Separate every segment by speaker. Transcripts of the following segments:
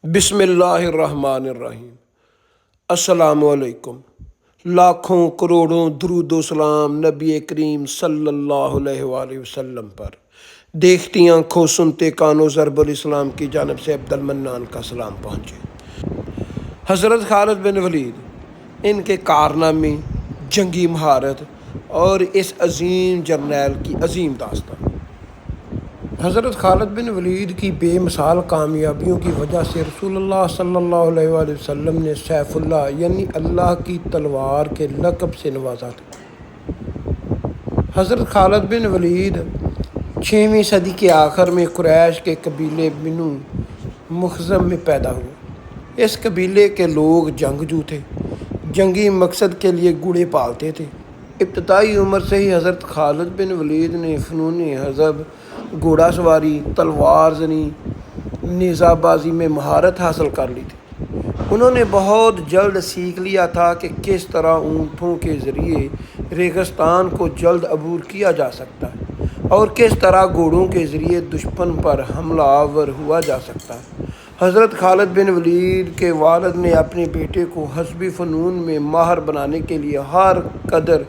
Speaker 1: بسم اللہ الرحمن الرحیم۔ السلام علیکم۔ لاکھوں کروڑوں درود و سلام نبی کریم صلی اللہ علیہ وآلہ وسلم پر۔ دیکھتی آنکھوں سنتے کانوں ضرب الاسلام کی جانب سے عبد المنان کا سلام پہنچے۔ حضرت خالد بن ولید، ان کے کارنامے، جنگی مہارت اور اس عظیم جرنیل کی عظیم داستان۔ حضرت خالد بن ولید کی بے مثال کامیابیوں کی وجہ سے رسول اللہ صلی اللہ علیہ وآلہ وسلم نے سیف اللہ یعنی اللہ کی تلوار کے لقب سے نوازا تھا۔ حضرت خالد بن ولید 6ویں صدی کے آخر میں قریش کے قبیلے بنو مخزم میں پیدا ہوئے۔ اس قبیلے کے لوگ جنگجو تھے، جنگی مقصد کے لیے گھوڑے پالتے تھے۔ ابتدائی عمر سے ہی حضرت خالد بن ولید نے فنون حرب، گھوڑا سواری، تلوار زنی، نیزہ بازی میں مہارت حاصل کر لی تھی۔ انہوں نے بہت جلد سیکھ لیا تھا کہ کس طرح اونٹوں کے ذریعے ریگستان کو جلد عبور کیا جا سکتا ہے اور کس طرح گھوڑوں کے ذریعے دشمن پر حملہ آور ہوا جا سکتا ہے۔ حضرت خالد بن ولید کے والد نے اپنے بیٹے کو حربی فنون میں ماہر بنانے کے لیے ہر قدر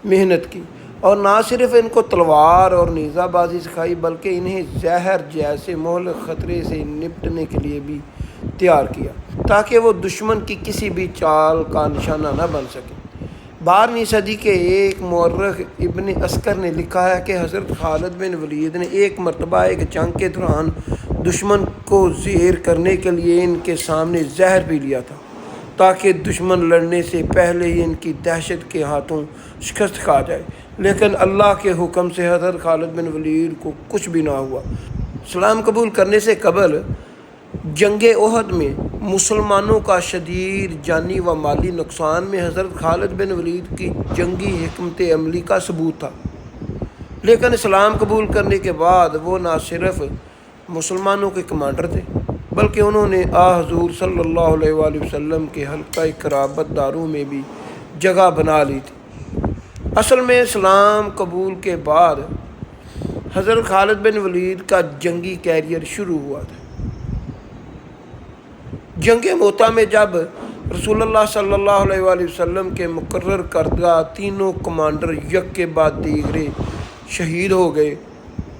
Speaker 1: محنت کی اور نہ صرف ان کو تلوار اور نیزہ بازی سکھائی بلکہ انہیں زہر جیسے مہلک خطرے سے نپٹنے کے لیے بھی تیار کیا تاکہ وہ دشمن کی کسی بھی چال کا نشانہ نہ بن سکیں۔ 12ویں صدی کے ایک مورخ ابن عسکر نے لکھا ہے کہ حضرت خالد بن ولید نے ایک مرتبہ ایک جنگ کے دوران دشمن کو زیر کرنے کے لیے ان کے سامنے زہر پی لیا تھا تاکہ دشمن لڑنے سے پہلے ہی ان کی دہشت کے ہاتھوں شکست کھا جائے، لیکن اللہ کے حکم سے حضرت خالد بن ولید کو کچھ بھی نہ ہوا۔ اسلام قبول کرنے سے قبل جنگ احد میں مسلمانوں کا شدید جانی و مالی نقصان میں حضرت خالد بن ولید کی جنگی حکمت عملی کا ثبوت تھا، لیکن اسلام قبول کرنے کے بعد وہ نہ صرف مسلمانوں کے کمانڈر تھے بلکہ انہوں نے حضور صلی اللہ علیہ وآلہ وسلم کے حلقہ قرابت داروں میں بھی جگہ بنا لی تھی۔ اصل میں اسلام قبول کے بعد حضرت خالد بن ولید کا جنگی کیریئر شروع ہوا تھا۔ جنگ موتا میں جب رسول اللہ صلی اللہ علیہ وآلہ وسلم کے مقرر کردہ تینوں کمانڈر یک کے بعد دیگرے شہید ہو گئے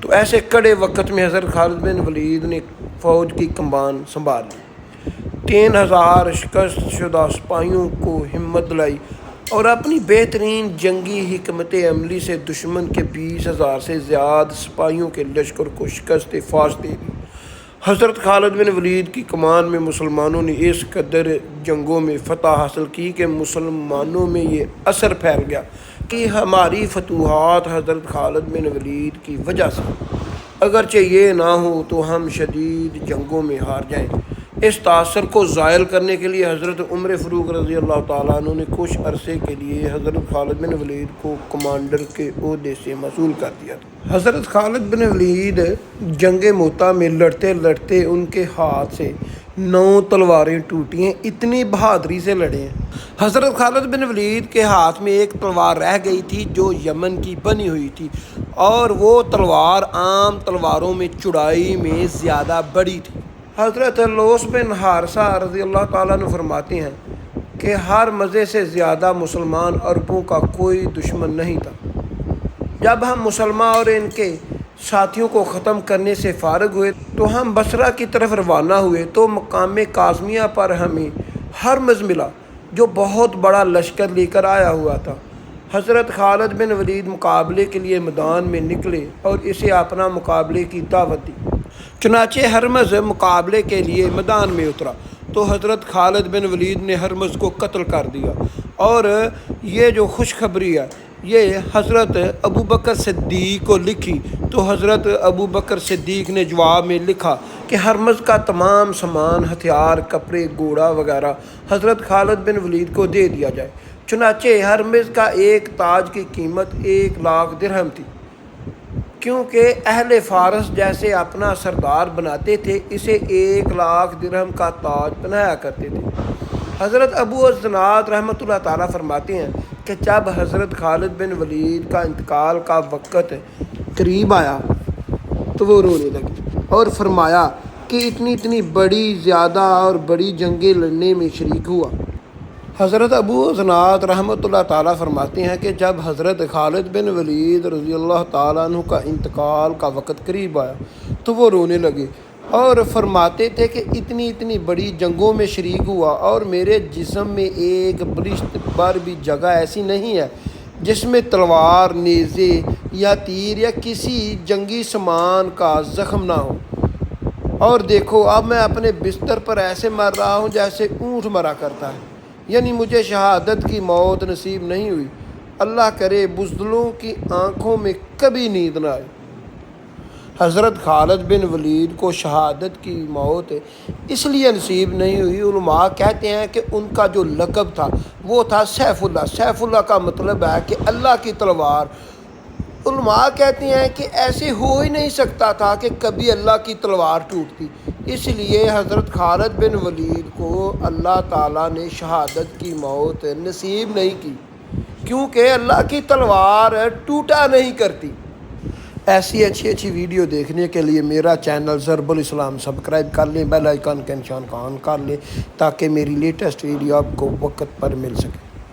Speaker 1: تو ایسے کڑے وقت میں حضرت خالد بن ولید نے فوج کی کمان سنبھال لی، 3000 شکست شدہ سپاہیوں کو ہمت دلائی اور اپنی بہترین جنگی حکمت عملی سے دشمن کے 20,000 سے زیادہ سپاہیوں کے لشکر کو شکست فاش دے دی۔ حضرت خالد بن ولید کی کمان میں مسلمانوں نے اس قدر جنگوں میں فتح حاصل کی کہ مسلمانوں میں یہ اثر پھیل گیا کہ ہماری فتوحات حضرت خالد بن ولید کی وجہ سے، اگرچہ یہ نہ ہو تو ہم شدید جنگوں میں ہار جائیں۔ اس تاثر کو زائل کرنے کے لیے حضرت عمر فاروق رضی اللہ تعالیٰ عنہ نے کچھ عرصے کے لیے حضرت خالد بن ولید کو کمانڈر کے عہدے سے معزول کر دیا تھا۔ حضرت خالد بن ولید جنگ موتا میں لڑتے لڑتے ان کے ہاتھ سے 9 تلواریں ٹوٹی ہیں، اتنی بہادری سے لڑے ہیں۔ حضرت خالد بن ولید کے ہاتھ میں ایک تلوار رہ گئی تھی جو یمن کی بنی ہوئی تھی اور وہ تلوار عام تلواروں میں چوڑائی میں زیادہ بڑی تھی۔ حضرت لوس بن حارثہ رضی اللہ تعالیٰ عنہ فرماتے ہیں کہ ہر مزے سے زیادہ مسلمان عربوں کا کوئی دشمن نہیں تھا۔ جب ہم مسلمان اور ان کے ساتھیوں کو ختم کرنے سے فارغ ہوئے تو ہم بصرہ کی طرف روانہ ہوئے تو مقام کاظمیہ پر ہمیں ہرمز ملا جو بہت بڑا لشکر لے کر آیا ہوا تھا۔ حضرت خالد بن ولید مقابلے کے لیے میدان میں نکلے اور اسے اپنا مقابلے کی دعوت دی۔ چنانچہ ہرمز مقابلے کے لیے میدان میں اترا تو حضرت خالد بن ولید نے ہرمز کو قتل کر دیا، اور یہ جو خوشخبری ہے یہ حضرت ابوبکر صدیق کو لکھی تو حضرت ابوبکر صدیق نے جواب میں لکھا کہ ہرمز کا تمام سامان، ہتھیار، کپڑے، گھوڑا وغیرہ حضرت خالد بن ولید کو دے دیا جائے۔ چنانچہ ہرمز کا ایک تاج کی قیمت 1,00,000 درہم تھی۔ کیونکہ اہل فارس جیسے اپنا سردار بناتے تھے، اسے 1,00,000 درہم کا تاج پہنایا کرتے تھے۔ حضرت ابو الزناد رحمۃ اللہ تعالیٰ فرماتے ہیں کہ جب حضرت خالد بن ولید کا انتقال کا وقت قریب آیا تو وہ رونے لگے اور فرمایا کہ اتنی بڑی زیادہ اور بڑی جنگیں لڑنے میں شریک ہوا۔ حضرت ابو زناد رحمۃ اللہ تعالیٰ فرماتے ہیں کہ جب حضرت خالد بن ولید رضی اللہ تعالیٰ عنہ کا انتقال کا وقت قریب آیا تو وہ رونے لگے اور فرماتے تھے کہ اتنی بڑی جنگوں میں شریک ہوا اور میرے جسم میں ایک برشت بر بھی جگہ ایسی نہیں ہے جس میں تلوار، نیزے یا تیر یا کسی جنگی سامان کا زخم نہ ہو۔ اور دیکھو اب میں اپنے بستر پر ایسے مر رہا ہوں جیسے اونٹ مرا کرتا ہے، یعنی مجھے شہادت کی موت نصیب نہیں ہوئی۔ اللہ کرے بزدلوں کی آنکھوں میں کبھی نیند نہ آئے۔ حضرت خالد بن ولید کو شہادت کی موت اس لیے نصیب نہیں ہوئی، علماء کہتے ہیں کہ ان کا جو لقب تھا وہ تھا سیف اللہ۔ سیف اللہ کا مطلب ہے کہ اللہ کی تلوار۔ علماء کہتے ہیں کہ ایسے ہو ہی نہیں سکتا تھا کہ کبھی اللہ کی تلوار ٹوٹتی، اس لیے حضرت خالد بن ولید کو اللہ تعالیٰ نے شہادت کی موت نصیب نہیں کی، کیونکہ اللہ کی تلوار ٹوٹا نہیں کرتی۔ ایسی اچھی ویڈیو دیکھنے کے لیے میرا چینل ضرب الاسلام سبسکرائب کر لیں، بیل آئیکن کا نشان آن کر لیں تاکہ میری لیٹسٹ ویڈیو آپ کو وقت پر مل سکے۔